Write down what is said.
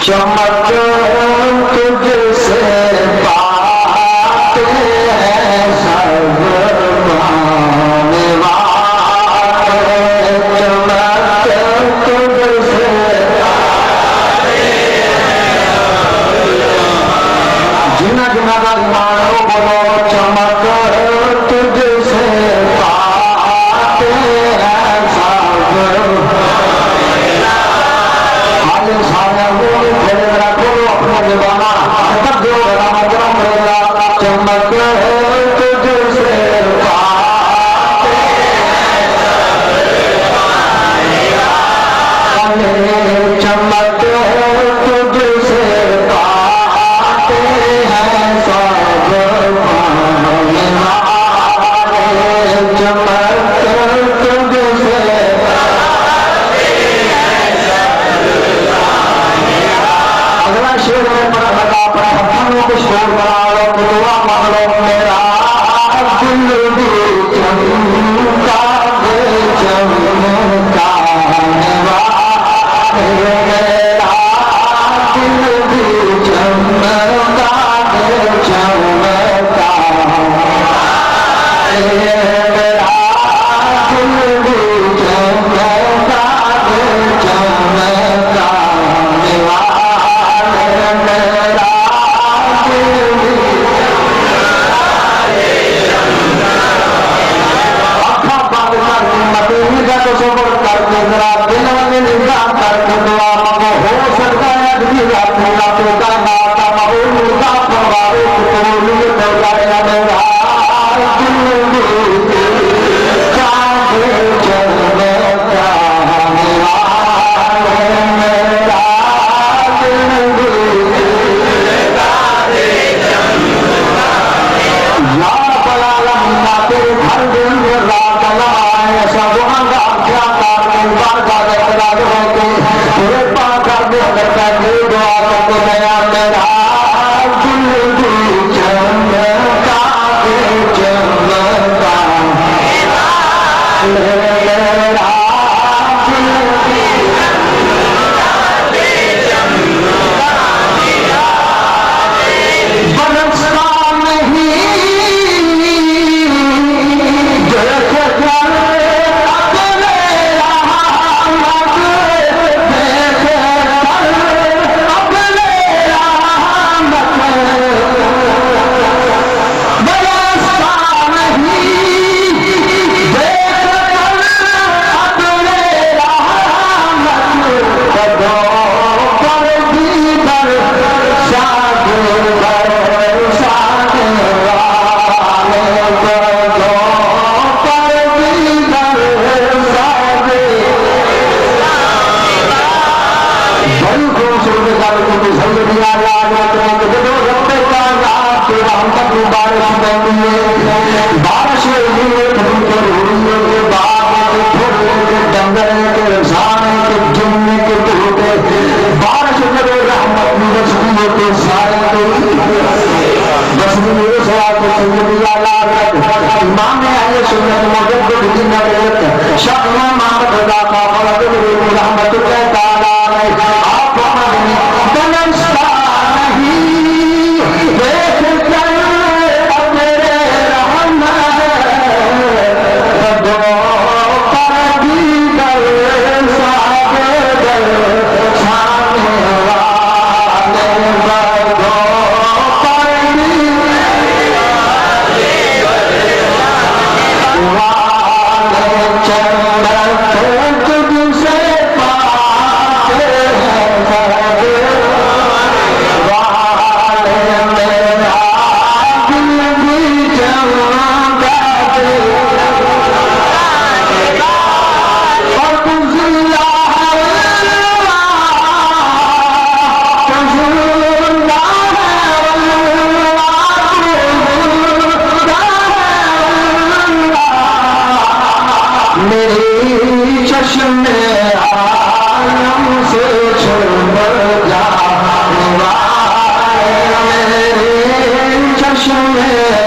चमक तुझसे पाते हैं सब पाने वाले, चमक तुझसे जिना जिना का मानो बोलो चमक तुझसे पाते हैं सब हाले साले बोले खेले रखो अपना जमाना तब जो राम मेरा चमक तुझसे पाते हैं चमक तुझसे पाते हैं सब पाने वाले, चमक तुझसे अगला शेर में पढ़ा को शोर बना लो दुआ मांग लो मेरा दिल भी चमका दे चमकाने वाले, मेरा दिल भी चमका दे चमकाने वाले, मेरा दिल भी चमका दे चमकाने वाले, मेरा करके जरा दिल में निगाह करके दुआ मांगो, हो सकता है अगली रात में रातों का नाता महो मुर्दा फवारे कुतूली हो जाएगा मेरा दिल भी चाहे चमकाने वाले, मेरा दिल भी यार बड़ा लम्बा तेरे घर दिन रात लगाए सब क्या बार बार पूरे पार कर दे करता है दुआ करके नया मेरा दिल भी चमका दे चमका मेरा दिल भी बरसता नहीं बारिश डंगर के रसाने के जुम्मे के टूटे बारिश करे रहमत के सारे इमाम आए सुन्नत मौजूद शक्ल मोहम्मद का रहमत आप मेरी चश्मे आलम से छुड़ जाने वाले, मेरे चश्मे